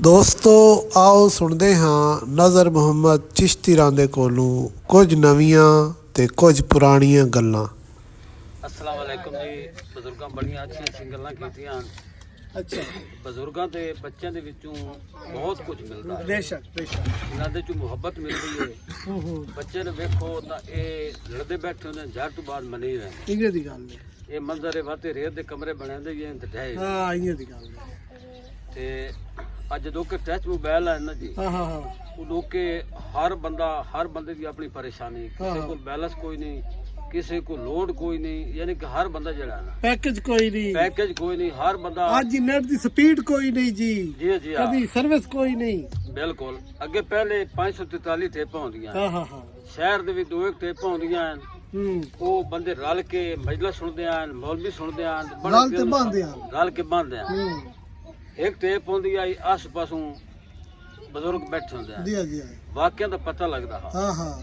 ਦੋਸਤੋ ਆਓ ਸੁਣਦੇ ਹਾਂ ਨਜ਼ਰ ਮੁਹੰਮਦ ਚਿਸ਼ਤੀਰਾਂ ਦੇ ਕੋਲੋਂ ਕੁਝ ਨਵੀਆਂ ਤੇ ਕੁਝ ਪੁਰਾਣੀਆਂ ਗੱਲਾਂ। अस्सलाम वालेकुम जी। ਬਜ਼ੁਰਗਾਂ ਬੜੀਆਂ ਅੱਛੀਆਂ ਗੱਲਾਂ ਕੀਤੀਆਂ। ਅੱਛਾ, ਬਜ਼ੁਰਗਾਂ ਤੇ ਬੱਚਿਆਂ ਦੇ ਵਿੱਚੋਂ ਬਹੁਤ ਕੁਝ ਮਿਲਦਾ ਹੈ। ਬੇਸ਼ੱਕ ਬੇਸ਼ੱਕ। ਇਹਨਾਂ ਦੇ ਚੋਂ ਮੁਹੱਬਤ ਮਿਲਦੀ ਹੈ। ਬੱਚੇ ਨੂੰ ਵੇਖੋ ਤਾਂ ਇਹ ਲੜਦੇ ਬੈਠੇ ਹੁੰਦੇ ਜੜ ਤੋਂ ਬਾਅਦ ਮਨੀ ਰਹੇ। ਇੰਨੇ ਦੀ ਗੱਲ ਹੈ। ਇਹ ਮੰਜ਼ਰ ਹੈ ਵਾਤੇ ਰੇਤ ਦੇ ਕਮਰੇ ਬਣਾਉਂਦੇ ਹੀ ਤੇ ਢਾਏ ਹਾਂ, ਇੰਨੇ ਦੀ ਗੱਲ ਹੈ। ਤੇ ਅੱਜ ਲੋਕ ਟੱਚ ਮੋਬਾਈਲ ਹੈ ਨਾ ਜੀ। ਹਾਂ ਹਾਂ ਹਾਂ। ਉਹ ਲੋਕ ਹਰ ਬੰਦੇ ਦੀ ਆਪਣੀ ਪਰੇਸ਼ਾਨੀ, ਕਿਸੇ ਕੋਲ ਬੈਲੈਂਸ ਕੋਈ ਨਹੀਂ, ਕਿਸੇ को लोड कोई नहीं, यानी कि हर बंदा जड़ा ना ਪੈਕੇਜ ਕੋਈ ਨਹੀਂ, हर बंदा ਅੱਜ ਨੈਟ ਦੀ ਸਪੀਡ ਕੋਈ ਨਹੀਂ ਜੀ। जी जी हाँ ਕਦੀ ਸਰਵਿਸ ਕੋਈ ਨਹੀਂ। बिल्कुल। अगे पहले 543 ਟੇਪਾਂ ਹੁੰਦੀਆਂ। ਹਾਂ ਹਾਂ ਹਾਂ। ਸ਼ਹਿਰ ਦੇ ਵਿੱਚ 2-1 ਟੇਪਾਂ ਹੁੰਦੀਆਂ ਹਨ। ਉਹ ਬੰਦੇ ਰਲ ਕੇ ਮਜਲਿਸ ਸੁਣਦੇ ਹਨ, ਮੌਲਵੀ ਸੁਣਦੇ ਹਨ, ਰਲ ਕੇ ਬੰਨਦੇ ਹਨ। ਰਲ ਕੇ ਬੰਨਦੇ ਹਨ। ਇੱਕ ਟੇਪ ਹੁੰਦੀ ਆਈ ਆਸ ਪਾਸੋਂ ਬਜ਼ੁਰਗ ਬੈਠੇ ਹੁੰਦੇ ਹਨ। ਜੀ ਜੀ। ਵਾਕਿਆਂ ਦਾ ਪਤਾ ਲੱਗਦਾ ਹੈ। ਹਾਂ ਹਾਂ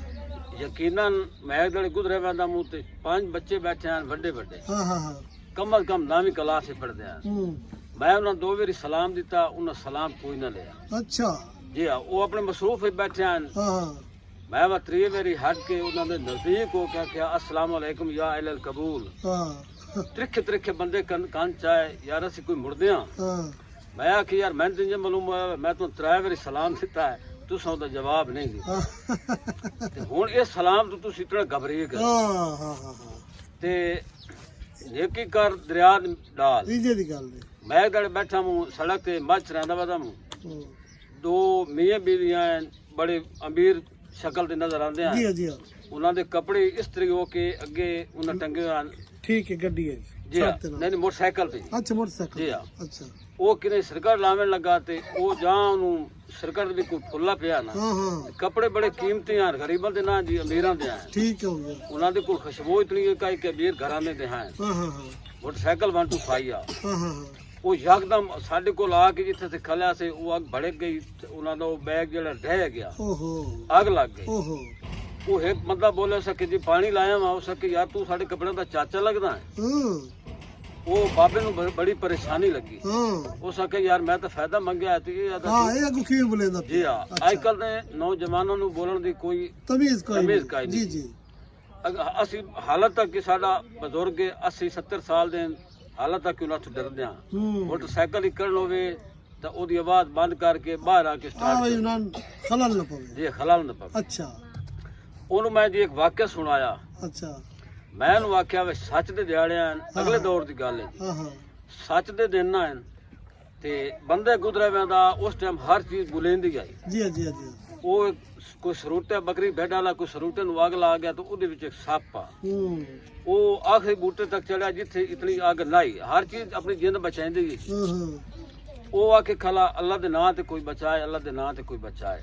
ਯਕੀਨਨ ਮੈਂ ਜਿਹੜੇ ਗੁਜ਼ਰੇ ਵੰਦਾ ਮੂੰਹ ਤੇ 5 ਬੱਚੇ ਬੈਠੇ ਹਨ, ਵੱਡੇ ਵੱਡੇ, ਹਾਂ ਹਾਂ ਹਾਂ। ਕਮ ਅਜ਼ ਕਮ 9ਵੀਂ ਕਲਾਸ ਵਿੱਚ ਪੜ੍ਹਦੇ ਹਨ। ਮੈਂ ਉਹਨਾਂ 2 ਵਾਰੀ ਸਲਾਮ ਦਿੱਤਾ, ਉਹਨਾਂ ਸਲਾਮ ਕੋਈ ਨਾ ਲਿਆ। ਅੱਛਾ ਜੀ ਹਾਂ, ਉਹ ਆਪਣੇ ਮਸਰੂਫ ਵਿੱਚ ਬੈਠੇ ਹਨ। ਹਾਂ ਹਾਂ। ਮੈਂ ਵਾ 3 ਵਾਰੀ ਹਟ ਕੇ ਉਹਨਾਂ ਦੇ ਨਜ਼ਦੀਕ ਹੋ ਕੇ ਕਿਹਾ अस्सलाम वालेकुम या अहल कबूल। ਹਾਂ ਤ੍ਰਿਖੇ ਬੰਦੇ ਕੰਨ ਚਾਏ ਯਾਰ ਅਸੀਂ ਕੋਈ ਮੁੜਦੇ ਹਾਂ। ਹਾਂ। ਮੈਂ ਆਖੀ ਯਾਰ ਮੈਂ ਤੇ ਮਾਲੂਮ ਮੈਂ ਤੁਹਾਨੂੰ 3 ਵਾਰੀ ਸਲਾਮ ਦਿੱਤਾ ਹੈ, ਤੁਸੀਂ ਉਹਦਾ ਜਵਾਬ ਨਹੀਂ ਦਿੱਤਾ। ਤੇ ਹੁਣ ਇਹ ਸਲਾਮ ਤੋਂ ਤੁਸੀਂ ਇਤਨਾ ਘਬਰੀ ਗਏ। ਹਾਂ ਹਾਂ ਹਾਂ। ਤੇ ਨੇਕੀ ਕਰ ਦਰਿਆ ਡਾਲ। ਇੰਨੇ ਦੀ ਗੱਲ ਹੈ। ਮੈਂ ਗੜ ਬੈਠਾ ਹੂੰ ਸੜਕ ਤੇ ਮੱਛ ਰਹਿੰਦਾ ਵਾ ਹੂੰ। 2 ਮੀਆਂ ਬੀਵੀਆਂ ਬੜੇ ਅਮੀਰ ਸ਼ਕਲ ਦੇ ਨਜ਼ਰ ਆਉਂਦੇ ਹਨ। ਜੀ ਜੀ। ਉਹਨਾਂ ਦੇ ਕੱਪੜੇ ਇਸ ਤਰੀਕੇ ਹੋ ਕੇ ਅੱਗੇ ਉਹਨਾਂ ਟੰਗੇ ਹਨ। ਠੀਕ ਹੈ, ਗੱਡੀ ਹੈ ਜੀ ਹਾਂ, ਨਹੀਂ ਮੋਟਰਸਾਈਕਲ ਤੇ। ਅੱਛਾ, ਮੋਟਰਸਾਈਕਲ। ਜੀ ਹਾਂ। ਅੱਛਾ। ਉਹ ਕਿਨੇ ਸਰਕਟ ਲਾਵੇਂ ਲੱਗਾ ਤੇ ਉਹ ਜਾਂ ਉਹਨੂੰ ਸਰਕਟ ਦੇ ਵੀ ਕੋਈ ਫੁੱਲਾ ਪਿਆ ਨਾ। ਹਾਂ ਹਾਂ। ਕੱਪੜੇ ਬੜੇ ਕੀਮਤੀ ਹਨ, ਗਰੀਬਾਂ ਦੇ ਨਾ ਜੀ ਅਮੀਰਾਂ ਦੇ ਹਨ। ਠੀਕ ਹੋ ਗਿਆ। ਉਹਨਾਂ ਦੇ ਕੋਲ ਖੁਸ਼ਬੂ ਇਤਨੀ ਹੈ ਕਿ ਅਮੀਰ ਘਰਾਂ ਦੇ ਹਨ। ਹਾਂ ਹਾਂ ਹਾਂ। ਮੋਟਰਸਾਈਕਲ 125 ਆ। ਹਾਂ ਹਾਂ ਹਾਂ। ਉਹ ਯਕਦਮ ਸਾਡੇ ਕੋਲ ਆ ਕੇ ਜਿੱਥੇ ਤੇ ਖਲਿਆ ਸੀ ਉਹ ਅੱਗ ਭੜਕ ਗਈ ਤੇ ਉਹਨਾਂ ਦਾ ਉਹ ਬੈਗ ਜਿਹੜਾ ਢਹਿ ਗਿਆ। ਓਹੋ। ਅੱਗ ਲੱਗ ਗਈ। ਓਹੋ। ਉਹ ਇੱਕ ਬੰਦਾ ਬੋਲੇ ਸਕੇ ਜੀ ਪਾਣੀ ਲਾਇਆ ਵਾ, ਉਹ ਸਕੇ ਯਾਰ ਤੂੰ ਸਾਡੇ ਕੱਪੜਿਆਂ ਦਾ ਚਾਚਾ ਲੱਗਦਾ ਹੈ। ਹਾਂ ਉਹ ਬਾਬੇ ਨੂੰ ਬੜੀ ਪਰੇਸ਼ਾਨੀ ਲੱਗੀ। ਹਾਂ ਉਹ ਸਕੇ ਯਾਰ ਮੈਂ ਤਾਂ ਫਾਇਦਾ ਮੰਗਿਆ ਤੇ ਇਹ ਹਾਂ। ਇਹ ਅੱਗੋਂ ਕਿਵੇਂ ਬੋਲੇਂਦਾ? ਜੀ ਹਾਂ, ਅੱਜ ਕੱਲ ਦੇ ਨੌਜਵਾਨਾਂ ਨੂੰ ਬੋਲਣ ਦੀ ਕੋਈ ਤਮੀਜ਼ ਕੋਈ ਨਹੀਂ। ਜੀ ਜੀ। ਅਸੀਂ ਹਾਲਤ ਤੱਕ ਕਿ ਸਾਡਾ ਬਜ਼ੁਰਗ 80-70 ਸਾਲ ਦੇ ਹਾਲਤ ਤੱਕ ਉਹਨਾਂ ਤੋਂ ਡਰਦੇ ਹਾਂ। ਮੋਟਰਸਾਈਕਲ ਨਿਕਲਣ ਹੋਵੇ ਤਾਂ ਉਹਦੀ ਆਵਾਜ਼ ਬੰਦ ਕਰਕੇ ਬਾਹਰ ਆ ਕੇ ਹਾਂ ਸਟਾਰਟ ਬਈ ਉਹਨਾਂ ਨੂੰ ਖਲਲ ਨਾ ਪਵੇ। ਜੀ ਖਲਾਲ ਨਾ ਪਵੇ। ਅੱਛਾ ਉਹਨੂੰ ਮੈਂ ਜੀ ਇੱਕ ਵਾਕਿਆ ਸੁਣਾਇਆ। ਅੱਛਾ। ਮੈਂ ਉਹਨੂੰ ਆਖਿਆ ਵੀ ਸੱਚ ਦੇ ਦਿਹਾੜਿਆਂ ਅਗਲੇ ਦੌਰ ਦੀ ਗੱਲ ਹੈ ਜੀ। ਹਾਂ ਹਾਂ। ਸੱਚ ਦੇ ਦਿਨ ਨਾ ਤੇ ਬੰਦੇ ਗੁਜ਼ਰੇ ਦਾ ਉਸ ਟਾਈਮ ਹਰ ਚੀਜ਼ ਬੁਲੇਂਦੀ ਆਈ। ਜੀ ਜੀ ਜੀ। ਉਹ ਕੋਈ ਸਰੂਟੇ ਬੱਕਰੀ ਭੇਡ ਵਾਲਾ ਕੋਈ ਸਰੂਟੇ ਨੂੰ ਅੱਗ ਲਾ ਗਿਆ ਤਾਂ ਉਹਦੇ ਵਿੱਚ ਇੱਕ ਸੱਪ ਆ। ਉਹ ਆਖਰੀ ਬੂਟੇ ਤੱਕ ਚੜਿਆ ਜਿੱਥੇ ਇਤਨੀ ਅੱਗ ਲਾਈ। ਹਰ ਚੀਜ਼ ਆਪਣੀ ਜਿੰਦ ਬਚਾਉਂਦੀ ਸੀ। ਉਹ ਆ ਕੇ ਖਲਾ ਅੱਲਾ ਦੇ ਨਾਂ ਤੇ ਕੋਈ ਬਚਾਏ, ਅੱਲਾ ਦੇ ਨਾਂ ਤੇ ਕੋਈ ਬਚਾਏ।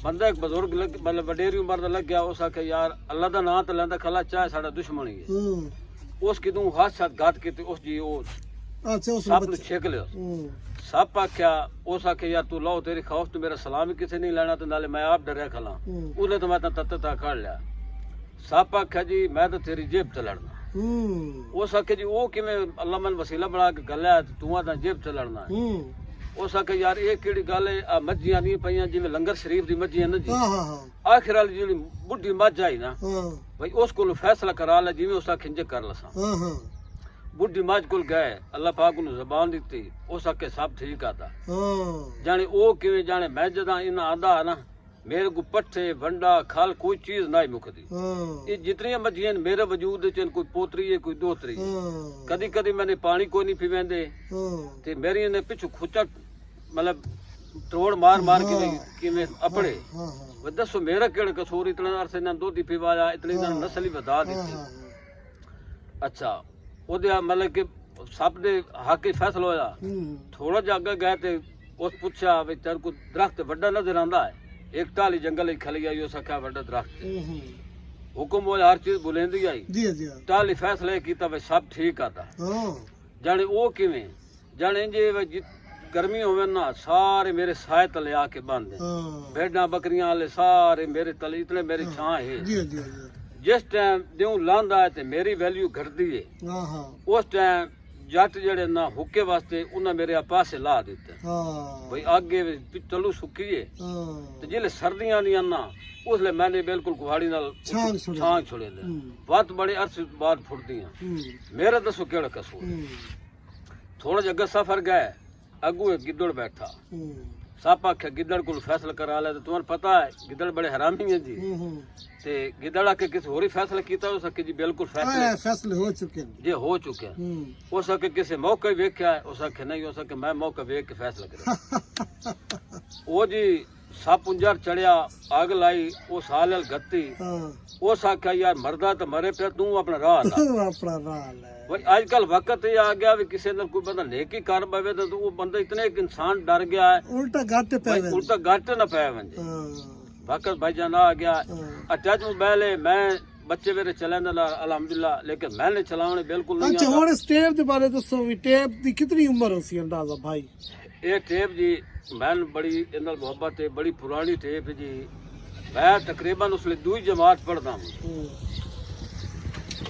ਬੰਦਾ ਇੱਕ ਬਜ਼ੁਰਗ ਮਤਲਬ ਵਡੇਰੀ ਉਮਰ ਦਾ ਲੱਗਿਆ। ਉਸ ਆਖਿਆ ਯਾਰ ਅੱਲਾ ਦਾ ਨਾਂ ਤੇ ਲੈਂਦਾ ਖਲਾ ਚਾਹੇ ਸਾਡਾ ਦੁਸ਼ਮਣ ਹੀ ਹੈ। ਉਸ ਕਿਦੋਂ ਹੱਥ ਸਾਥ ਗਾਤ ਕੀਤੀ ਉਸ ਜੀ ਉਹ ਸੱਪ ਨੂੰ ਛੇਕ ਲਿਆ। ਸੱਪ ਆਖਿਆ ਉਸ ਆਖਿਆ ਯਾਰ ਤੂੰ ਲਾਓ ਤੇਰੀ ਖੌਫ ਤੋਂ ਮੇਰਾ ਸਲਾਮ ਹੀ ਕਿਸੇ ਨਹੀਂ ਲੈਣਾ ਤੇ ਨਾਲੇ ਮੈਂ ਆਪ ਡਰਿਆ ਖਲਾ। ਉਹਨੇ ਤਾਂ ਮੈਂ ਤਾਂ ਤੱਤਾ ਕੱਢ ਲਿਆ। ਸੱਪ ਆਖਿਆ ਜੀ ਮੈਂ ਤਾਂ ਤੇਰੀ ਜੇਬ ਤੇ ਲੜਨਾ। ਉਸ ਆਖਿਆ ਜੀ ਉਹ ਕਿਵੇਂ ਅੱਲਾ ਮਨ ਵਸੀਲਾ ਬਣਾ ਕੇ ਗੱਲਿਆ ਤੂੰ ਤਾਂ ਜੇਬ ਤੇ ਲੜਨਾ। ਉਸ ਆਖਿਆ ਯਾਰ ਇਹ ਕਿਹੜੀ ਗੱਲ ਹੈ? ਆ ਮੱਝੀਆਂ ਨਹੀਂ ਪਈਆਂ ਜਿਵੇਂ ਲੰਗਰ ਸ਼ਰੀਫ ਦੀ ਮੱਝੀਆਂ ਨਾ ਜੀ। ਆਖਿਰ ਵਾਲੀ ਜਿਹੜੀ ਬੁੱਢੀ ਮੱਝ ਆਈ ਨਾ ਬਈ ਉਸ ਕੋਲ ਫੈਸਲਾ ਕਰਾ ਲੈ ਜਿਵੇਂ ਉਸ ਆਖਿੰਜੇ ਕਰ ਲਸਾਂ। ਬੁੱਢੀ ਮੱਝ ਕੋਲ ਗਏ, ਅੱਲਾ ਪਾਕ ਨੂੰ ਜ਼ਬਾਨ ਦਿੱਤੀ। ਉਸ ਆਖੇ ਸਭ ਠੀਕ ਆਦਾ। ਜਾਣੇ ਉਹ ਕਿਵੇਂ ਜਾਣੇ ਮੈਂ ਜਦਾਂ ਇਹਨਾਂ ਆਂਦਾ ਨਾ ਮੇਰੇ ਕੋ ਪੱਠੇ ਵੰਡਾ ਖਲ ਕੋਈ ਚੀਜ਼ ਨਹੀਂ ਮੁਕਦੀ। ਇਹ ਜਿਤਨੀਆਂ ਮੱਝੀਆਂ ਮੇਰੇ ਵਜੂਦ ਵਿੱਚ ਕੋਈ ਪੋਤਰੀ ਹੈ ਕੋਈ ਦੋਤਰੀ। ਕਦੀ ਕਦੀ ਮੈਨੇ ਪਾਣੀ ਕੋਈ ਨਹੀਂ ਪੀਵੈਂਦੇ ਤੇ ਮੇਰੀ ਨੇ ਪਿੱਛੋਂ ਖੁੱਚਾ ਮਤਲਬ ਤੋੜ ਮਾਰ ਮਾਰ ਕੇ ਕਿਵੇਂ ਆਪਣੇ ਦੱਸੋ ਮੇਰਾ ਕਿਹੜਾ ਕਸੂਰ? ਇਤਨਾ ਅਰਸੇ ਨਾਲ ਦੁੱਧ ਪੀਵਾਇਆ, ਇਤਨੀ ਨਸਲ ਹੀ ਵਧਾ ਦਿੱਤੀ। ਅੱਛਾ ਉਹਦੇ ਮਤਲਬ ਕਿ ਸਭ ਦੇ ਹੱਕ ਹੀ ਫੈਸਲਾ ਹੋਇਆ। ਥੋੜਾ ਜਿਹਾ ਅੱਗੇ ਗਏ ਤੇ ਉਸ ਪੁੱਛਿਆ ਵੀ ਤੇਰੇ ਕੋ ਦਰਖਤ ਵੱਡਾ ਨਜ਼ਰ ਆਂਦਾ ਹੈ? ਇੱਕ ਢਾਲੀ ਜੰਗਲ ਵਿੱਚ ਖਲੀ ਆਈ। ਉਹ ਸਖਿਆ ਵੱਡਾ ਦਰਖਤ। ਹੁਕਮ ਹੋਇਆ ਹਰ ਚੀਜ਼ ਬੁਲੇਂਦੀ ਆਈ। ਢਾਲੀ ਫੈਸਲਾ ਕੀਤਾ ਵੀ ਸਭ ਠੀਕ ਆਦਾ। ਜਾਣੇ ਉਹ ਕਿਵੇਂ ਜਾਣੇ ਜੇ ਗਰਮੀ ਹੋਵੇ ਨਾ ਸਾਰੇ ਮੇਰੇ ਸਾਏ ਤਲੇ ਆ ਕੇ ਬੰਦੇ ਭੇਡਾਂ ਬੱਕਰੀਆਂ ਵਾਲੇ ਸਾਰੇ ਮੇਰੇ ਤਲੇ ਇਤਨੇ ਮੇਰੀ ਛਾਂ ਹੈ। ਜਿਸ ਟਾਈਮ ਦਿਉ ਲਾਂਦਾ ਹੈ ਤੇ ਮੇਰੀ ਵੈਲਿਊ ਘਟਦੀ ਹੈ। ਉਸ ਟਾਈਮ ਜੱਟ ਜਿਹੜੇ ਨਾ ਹੁੱਕੇ ਵਾਸਤੇ ਉਹਨਾਂ ਮੇਰੇ ਆ ਪਾਸੇ ਲਾ ਦਿੱਤੇ हाँ ਬਈ ਅੱਗੇ ਵੀ ਚਲੂ ਸੁੱਕੀਏ हाँ ਤੇ ਜਿਹੜੇ ਸਰਦੀਆਂ ਦੀਆਂ ਨਾ ਉਸਲੇ ਮੈਨੇ ਬਿਲਕੁਲ ਕੁਹਾੜੀ ਨਾਲ ਛਾਂਗ ਛੁੜੇ। ਛਾਂਗ ਛੁੜੇ ਦੇ ਬਹੁਤ ਬੜੇ ਅਰਸੇ ਬਾਅਦ ਫੁੱਟਦੀਆਂ ਮੇਰਾ ਦੱਸੋ ਕਿਹੜਾ ਕਸੂਰ ਥੋੜਾ ਜਿਹਾ ਅੱਗੇ ਸਫਰ ਗਏ ਅੱਗੂ ਇੱਕ ਗਿੱਦੜ ਬੈਠਾ ਸੱਪ ਆਖਿਆ ਗਿੱਦੜ ਕੋਲ ਫੈਸਲਾ ਕਰਾ ਲਿਆ ਤੇ ਤੁਹਾਨੂੰ ਪਤਾ ਹੈ ਗਿੱਦੜ ਬੜੇ ਹਰਾਮੀ ਹੈ ਜੀ ਤੇ ਗਿੱਦੜ ਆ ਕੇ ਕਿਸੇ ਹੋਰ ਹੀ ਫੈਸਲਾ ਕੀਤਾ ਹੋ ਸਕੇ ਜੀ ਬਿਲਕੁਲ ਫੈਸਲਾ फैसले हो चुके हैं ਜੇ ਹੋ ਚੁੱਕਿਆ ਹੋ ਸਕੇ ਕਿਸੇ ਮੌਕੇ ਵੇਖਿਆ ਹੋ ਸਕੇ ਨਹੀਂ ਹੋ ਸਕੇ ਮੈਂ ਮੌਕਾ ਵੇਖ ਕੇ ਫੈਸਲਾ ਕਰਾਂ ਉਹ ਜੀ ਸੱਪ ਉਂਜਰ ਚੜਿਆ ਅੱਗ ਲਾਈ ਉਹ ਸਾਲਲ ਗੱਤੀ हाँ ਉਸ ਆਖਿਆ ਯਾਰ ਮਰਦਾ ਤਾਂ ਮਰੇ ਪਿਆ ਤੂੰ ਆਪਣਾ ਰਾਹ ਲਾ अपना राल है ਬਈ ਅੱਜ ਕੱਲ ਵਕਤ ਇਹ ਆ ਗਿਆ ਵੀ ਕਿਸੇ ਨਾਲ ਕੋਈ ਬੰਦਾ ਨੇਕੀ ਕਰ ਪਵੇ ਤਾਂ ਉਹ ਬੰਦਾ ਇਤਨੇ ਇੱਕ ਇਨਸਾਨ ਡਰ ਗਿਆ ਹੈ उल्टा घाटे पे ਬਈ ਉਲਟਾ ਗੱਟ ਨਾ ਪੈ ਵੰਜੇ ਵਕਤ ਭਾਈਜਾਨ ਆ ਗਿਆ ਅਟੈਚ ਮੋਬਾਈਲ ਹੈ ਮੈਂ ਬੱਚੇ ਮੇਰੇ ਚਲਾਉਣ ਦਾ ਅਲਹਮਦੁਲਿਲਾ ਲੇਕਿਨ ਮੈਂ ਨੇ ਚਲਾਉਣੇ ਬਿਲਕੁਲ ਨਹੀਂ अच्छा हुन इस टेप दे बारे दसो भी टेप दी कितनी उम्र होसी अंदाजा भाई ਇਹ ਟੇਪ ਜੀ ਮੈਨੂੰ ਬੜੀ ਇਹਨਾਂ ਨਾਲ ਮੁਹੱਬਤ ਹੈ ਬੜੀ ਪੁਰਾਣੀ ਟੇਪ ਜੀ ਮੈਂ ਤਕਰੀਬਨ ਉਸਲੇ ਦੂਜੀ ਜਮਾਤ ਪੜਦਾ ਹੂੰ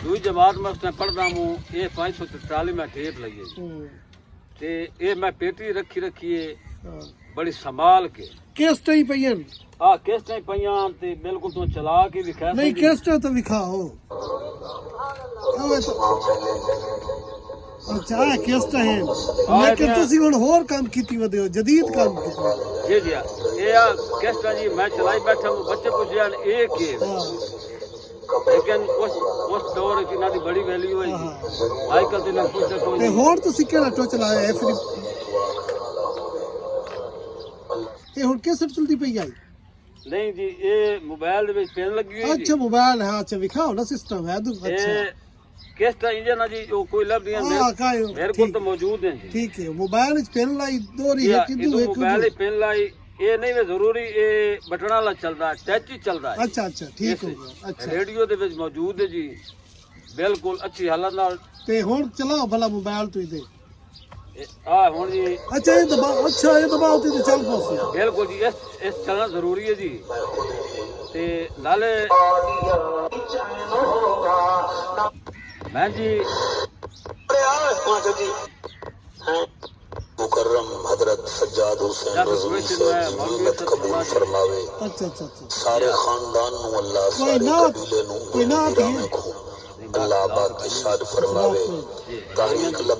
ਦੂਜੀ ਜਮਾਤ ਮੈਂ ਉਸਨੇ ਪੜਦਾ ਹੂੰ ਇਹ 543 ਮੈਂ ਟੇਪ ਲਈ ਹੈ ਤੇ ਇਹ ਮੈਂ ਪੇਟੀ ਰੱਖੀਏ ਬੜੀ ਸੰਭਾਲ ਕੇ किस टाइम पयन ਆ ਕਿਸ ਟਾਈਮ ਪਈਆਂ ਤੇ ਬਿਲਕੁਲ ਤੂੰ ਚਲਾ ਕੇ ਵਿਖਾ नहीं ਸਕਦੀ किस टाइम तो दिखाओ अच्छा किस टाइम लेकिन ਤੁਸੀਂ ਹੁਣ ਹੋਰ ਕੰਮ ਕੀਤੀ ਵਦੇ ਹੋ ਜਦੀਦ ਕੰਮ ਕੀਤਾ ਜੀ ਜੀ ਇਹ ਆ ਕਿਸ ਟਾਈਮ ਜੀ ਮੈਂ ਚਲਾਈ ਬੈਠਾ ਹੂੰ ਬੱਚੇ ਪੁੱਛ ਜਾਣ ਇਹ ਕੀ ਹੈ ਲੇਕਿਨ ਉਸ ਦੌਰ ਚ ਇਹਨਾਂ ਦੀ ਬੜੀ ਵੈਲਿਊ ਹੈ ਜੀ ਅੱਜ ਕੱਲ ਤੇ ਲੋਕ ਪੁੱਛਦੇ ਕੋਈ ਤੇ ਨਹੀਂ ਹੋਰ ਤੁਸੀਂ ਕਿਹੜਾ ਟੋ ਚਲਾਇਆ ਹੈ ਫਿਰ ਇਹ ਹੁਣ ਕਿਸ ਚਲਦੀ ਪਈ ਆਈ ਨਹੀਂ ਜੀ ਇਹ ਮੋਬਾਈਲ ਦੇ ਵਿੱਚ ਪੈਨ ਲੱਗੀ ਹੋਈ अच्छा मोबाइल है अच्छा दिखाओ ना सिस्टम है ਜੀ अच्छा ਇਹ ਕਿਸ ਟਾਈਮ ਇੰਜਨ ਆ ਜੀ ਉਹ ਕੋਈ ਲੱਭਦੀਆਂ हाँ का ਮੇਰੇ ਕੋਲ ਤਾਂ ਮੌਜੂਦ ਹੈ ਜੀ ठीक है मोबाइल ਵਿੱਚ ਪੈਨ ਲਾਈ ਦੋਰੀ ਹੈ ਇਹ ਕਿਦੂ ਇੱਕ ਮੋਬਾਈਲ ਹੀ ਪੈਨ ਲਾਈ ਇਹ ਨਹੀਂ ਵੀ ਜ਼ਰੂਰੀ ਇਹ ਬਟਨਾਂ ਵਾਲਾ ਚੱਲਦਾ ਟੱਚ ਹੀ ਚੱਲਦਾ ਹੈ अच्छा अच्छा ठीक हो गया अच्छा ਰੇਡੀਓ ਦੇ ਵਿੱਚ ਮੌਜੂਦ ਹੈ ਜੀ ਬਿਲਕੁਲ ਅੱਛੀ ਹਾਲਤ ਨਾਲ ਤੇ ਹੁਣ ਚਲਾਓ ਭਲਾ ਮੋਬਾਈਲ ਤੋਂ ਦੇ ਆ ਹੁਣ ਜੀ अच्छा ये दबाओ अच्छा ये दबाओ तो चल पोसे ਬਿਲकुल ਜੀ ਇਸ ਚੱਲਣਾ ਜ਼ਰੂਰੀ ਹੈ ਜੀ ਤੇ ਨਾਲੇ ਮੈਂ ਜੀ मुकर्रम हजरत सज्जाद हुसैन जब रज़वी कोई से है, मौलवी मन्नत कबूल फरमावे। फरमावे अच्छा अच्छा अच्छा सारे खानदान नु अल्लाह कोई सारे नात- कबीले नु कोई नात है? को अल्लाह आबाद इरशाद फरमावे तारीख